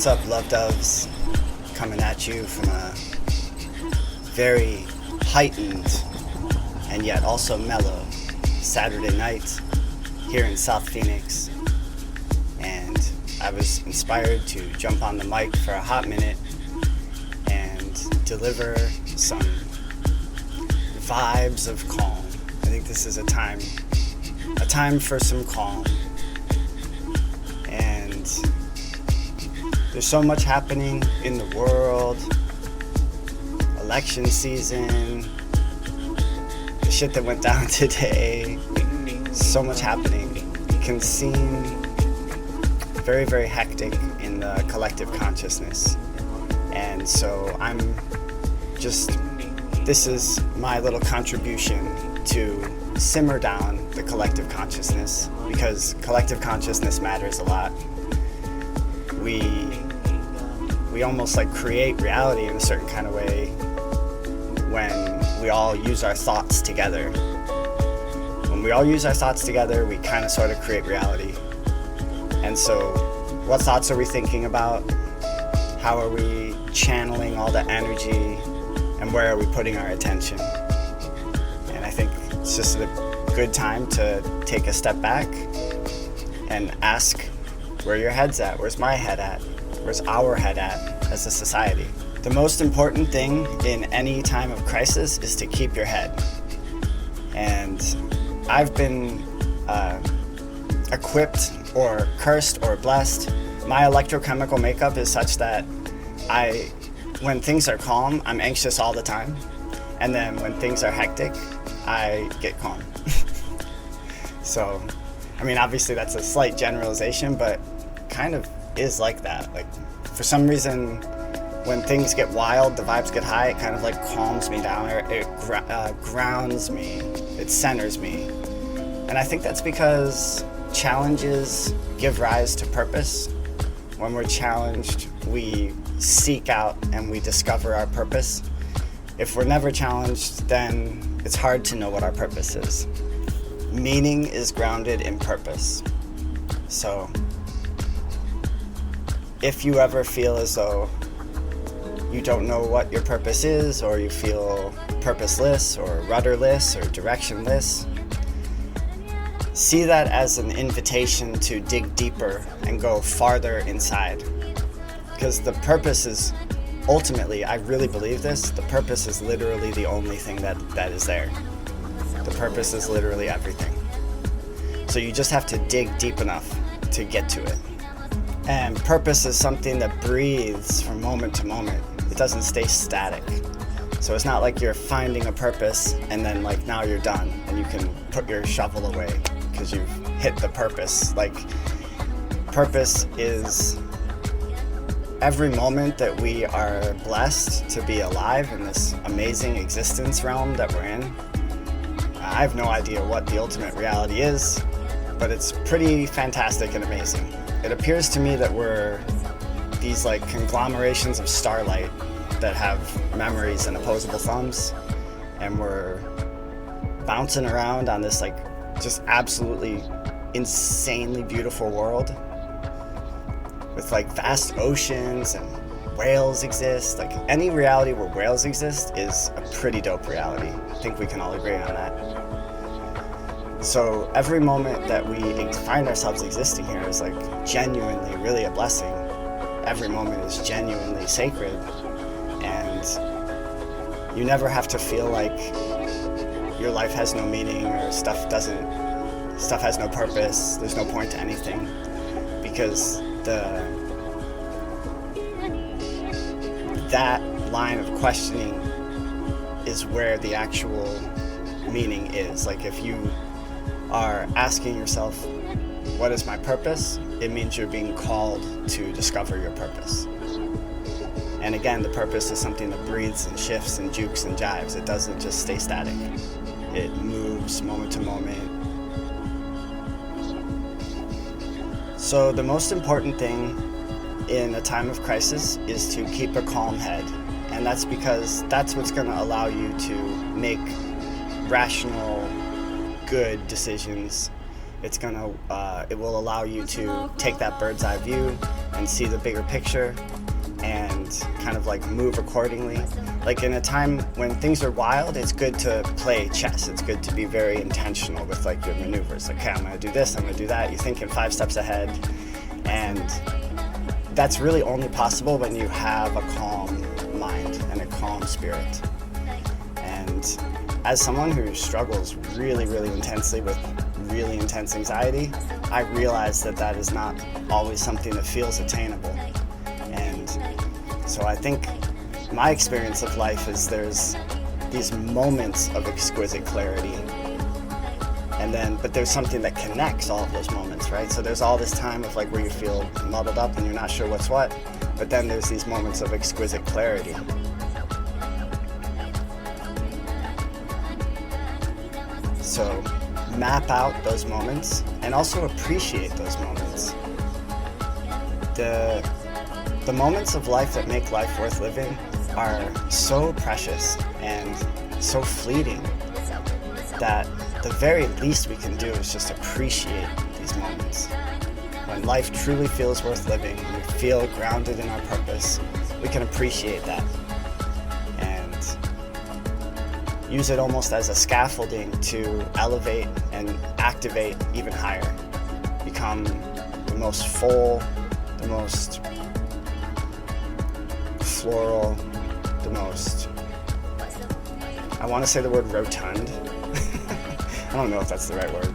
What's up, love doves? Coming at you from a very heightened and yet also mellow Saturday night here in South Phoenix. And I was inspired to jump on the mic for a hot minute and deliver some vibes of calm. I think this is a time for some calm. And there's so much happening in the world. Election season, the shit that went down today, so much happening. It can seem very, very hectic in the collective consciousness. And so this is my little contribution to simmer down the collective consciousness, because collective consciousness matters a lot. We almost like create reality in a certain kind of way when we all use our thoughts together. When we all use our thoughts together, we kind of sort of create reality. And so what thoughts are we thinking about? How are we channeling all the energy? And where are we putting our attention? And I think it's just a good time to take a step back and ask where your head's at. Where's my head at? Where's our head at as a society? The most important thing in any time of crisis is to keep your head. And I've been equipped or cursed or blessed. My electrochemical makeup is such that when things are calm, I'm anxious all the time. And then when things are hectic, I get calm. So, I mean, obviously that's a slight generalization, but kind of is like that. Like, for some reason, when things get wild, the vibes get high, it kind of like calms me down, or it grounds me, it centers me. And I think that's because challenges give rise to purpose. When we're challenged, we seek out and we discover our purpose. If we're never challenged, then it's hard to know what our purpose is. Meaning is grounded in purpose. So, if you ever feel as though you don't know what your purpose is, or you feel purposeless or rudderless or directionless, see that as an invitation to dig deeper and go farther inside. Because the purpose is ultimately, I really believe this, the purpose is literally the only thing that is there. The purpose is literally everything. So you just have to dig deep enough to get to it. And purpose is something that breathes from moment to moment. It doesn't stay static. So it's not like you're finding a purpose and then like now you're done and you can put your shovel away because you've hit the purpose. Like, purpose is every moment that we are blessed to be alive in this amazing existence realm that we're in. I have no idea what the ultimate reality is, but it's pretty fantastic and amazing. It appears to me that we're these like conglomerations of starlight that have memories and opposable thumbs, and we're bouncing around on this like just absolutely insanely beautiful world with like vast oceans and whales exist. Like, any reality where whales exist is a pretty dope reality. I think we can all agree on that. So every moment that we find ourselves existing here is like genuinely really a blessing. Every moment is genuinely sacred, and you never have to feel like your life has no meaning or stuff has no purpose, there's no point to anything, because that line of questioning is where the actual meaning is. Like, if you are asking yourself, what is my purpose? It means you're being called to discover your purpose. And again, the purpose is something that breathes and shifts and jukes and jives. It doesn't just stay static. It moves moment to moment. So the most important thing in a time of crisis is to keep a calm head. And that's because that's what's going to allow you to make rational, good decisions it will allow you to take that bird's eye view and see the bigger picture and kind of like move accordingly. Like in a time when things are wild, it's good to play chess. It's good to be very intentional with like your maneuvers. Like, okay, I'm gonna do this, I'm gonna do that. You're thinking 5 steps ahead, and that's really only possible when you have a calm mind and a calm spirit. And as someone who struggles really, really intensely with really intense anxiety, I realize that that is not always something that feels attainable. And so I think my experience of life is there's these moments of exquisite clarity, but there's something that connects all of those moments, right? So there's all this time of like where you feel muddled up and you're not sure what's what, but then there's these moments of exquisite clarity. So map out those moments and also appreciate those moments. The moments of life that make life worth living are so precious and so fleeting that the very least we can do is just appreciate these moments. When life truly feels worth living, when we feel grounded in our purpose, we can appreciate that and use it almost as a scaffolding to elevate and activate even higher. Become the most full, the most floral, the most, I want to say the word rotund. I don't know if that's the right word,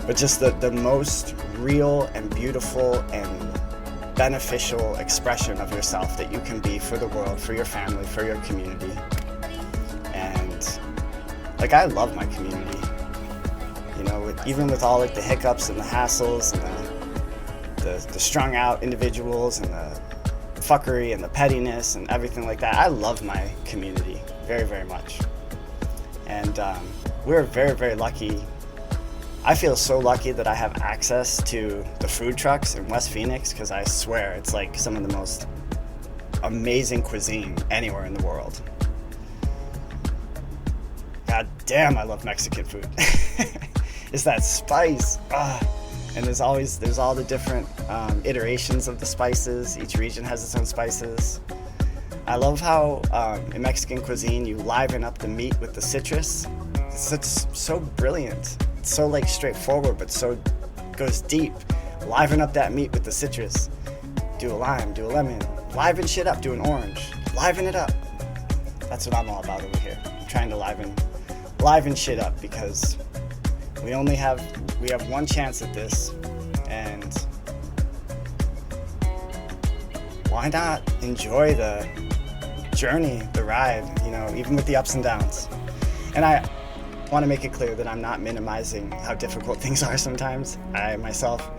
but just the most real and beautiful and beneficial expression of yourself that you can be for the world, for your family, for your community. And like, I love my community, you know, even with all like the hiccups and the hassles and the strung out individuals and the fuckery and the pettiness and everything like that. I love my community very, very much. And we're very, very lucky. I feel so lucky that I have access to the food trucks in West Phoenix, because I swear it's like some of the most amazing cuisine anywhere in the world. God damn, I love Mexican food. It's that spice. And there's all the different iterations of the spices. Each region has its own spices. I love how in Mexican cuisine you liven up the meat with the citrus. It's so brilliant. It's so like straightforward, but so goes deep. Liven up that meat with the citrus. Do a lime, do a lemon. Liven shit up, do an orange. Liven it up. That's what I'm all about over here. I'm trying to liven shit up, because we have one chance at this, and why not enjoy the journey, the ride, you know, even with the ups and downs. And I want to make it clear that I'm not minimizing how difficult things are sometimes. I myself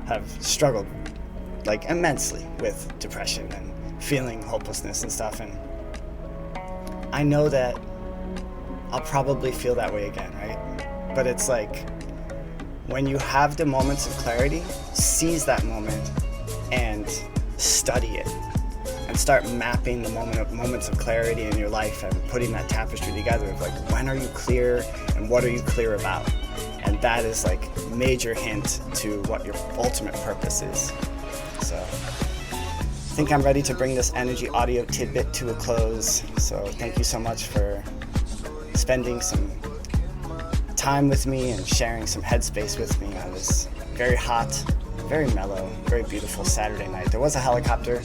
have struggled like immensely with depression and feeling hopelessness and stuff, and I know that I'll probably feel that way again, right? But it's like, when you have the moments of clarity, seize that moment and study it, and start mapping the moments of clarity in your life and putting that tapestry together of like, when are you clear and what are you clear about? And that is like a major hint to what your ultimate purpose is. So I think I'm ready to bring this Energy Audio Tidbit to a close. So thank you so much for spending some time with me and sharing some headspace with me on this very hot, very mellow, very beautiful Saturday night. There was a helicopter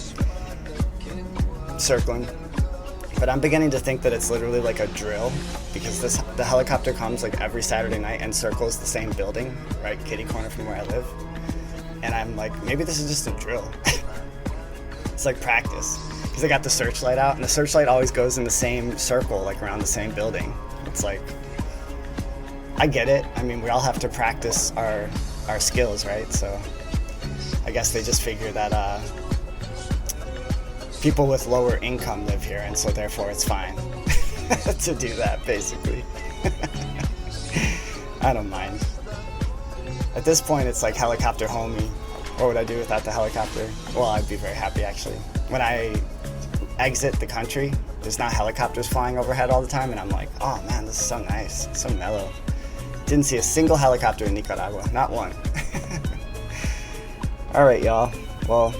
circling, but I'm beginning to think that it's literally like a drill, because the helicopter comes like every Saturday night and circles the same building, right, kitty corner from where I live. And I'm like, maybe this is just a drill. It's like practice, because they got the searchlight out, and the searchlight always goes in the same circle, like around the same building. It's like, I get it. I mean, we all have to practice our skills, right? So I guess they just figure that people with lower income live here, and so therefore it's fine to do that, basically. I don't mind. At this point, it's like helicopter homie. What would I do without the helicopter? Well, I'd be very happy, actually. When I exit the country, there's not helicopters flying overhead all the time, and I'm like, oh man, this is so nice, so mellow. Didn't see a single helicopter in Nicaragua, not one. All right, y'all. Well,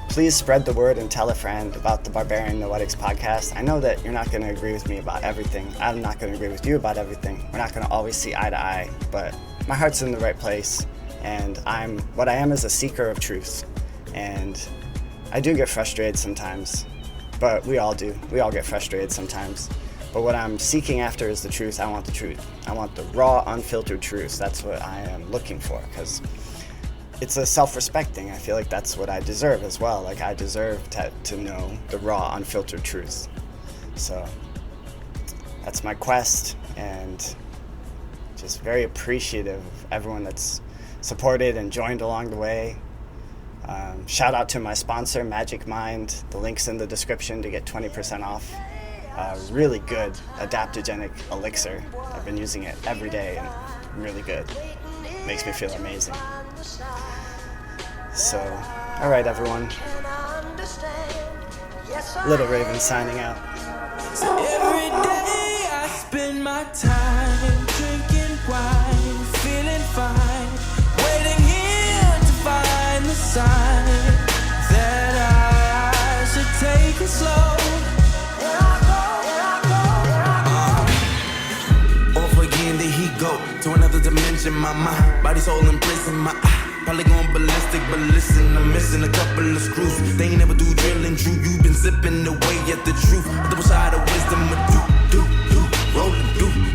please spread the word and tell a friend about the Barbarian Noetics podcast. I know that you're not going to agree with me about everything. I'm not going to agree with you about everything. We're not going to always see eye to eye, but my heart's in the right place, and what I am is a seeker of truth. And I do get frustrated sometimes, but we all do. We all get frustrated sometimes. But what I'm seeking after is the truth. I want the truth. I want the raw, unfiltered truth. That's what I am looking for, because it's a self-respecting. I feel like that's what I deserve as well. Like, I deserve to know the raw, unfiltered truth. So that's my quest, and just very appreciative of everyone that's supported and joined along the way. Shout out to my sponsor, Magic Mind. The link's in the description to get 20% off. Really good adaptogenic elixir. I've been using it every day, and really good. Makes me feel amazing. So, alright everyone. Little Raven signing out. So every day I spend my time drinking wine, feeling fine, waiting here to find the sign that I should take it slow. Off again, there he go to another dimension. My mind, body, soul in prison. My probably going ballistic, but listen, I'm missing a couple of screws. They ain't never do drilling, true. You've been zipping away at the truth. Double side of wisdom, do, rolling,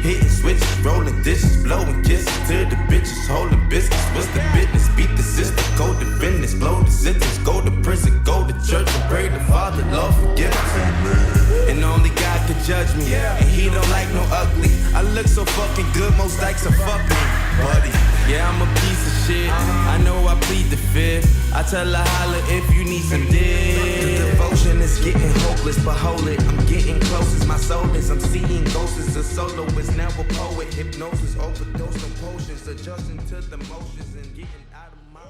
hitting switches, rolling dishes, blowing kisses to the bitches, holding biscuits. What's the business? Beat the system, go to business, blow the sentence, go to prison, go to church and pray to Father, Lord forgive us. And only God could judge me, and He don't like no ugly. I look so fucking good, most likes are fuck me, buddy. Yeah, I'm a piece of shit. I know I plead the fifth. I tell her holla if you need some dick. The devotion is getting hopeless, but hold it, I'm getting close as my soul is. I'm seeing ghosts as a soloist, now a poet. Hypnosis, overdose on potions, adjusting to the motions and getting out of my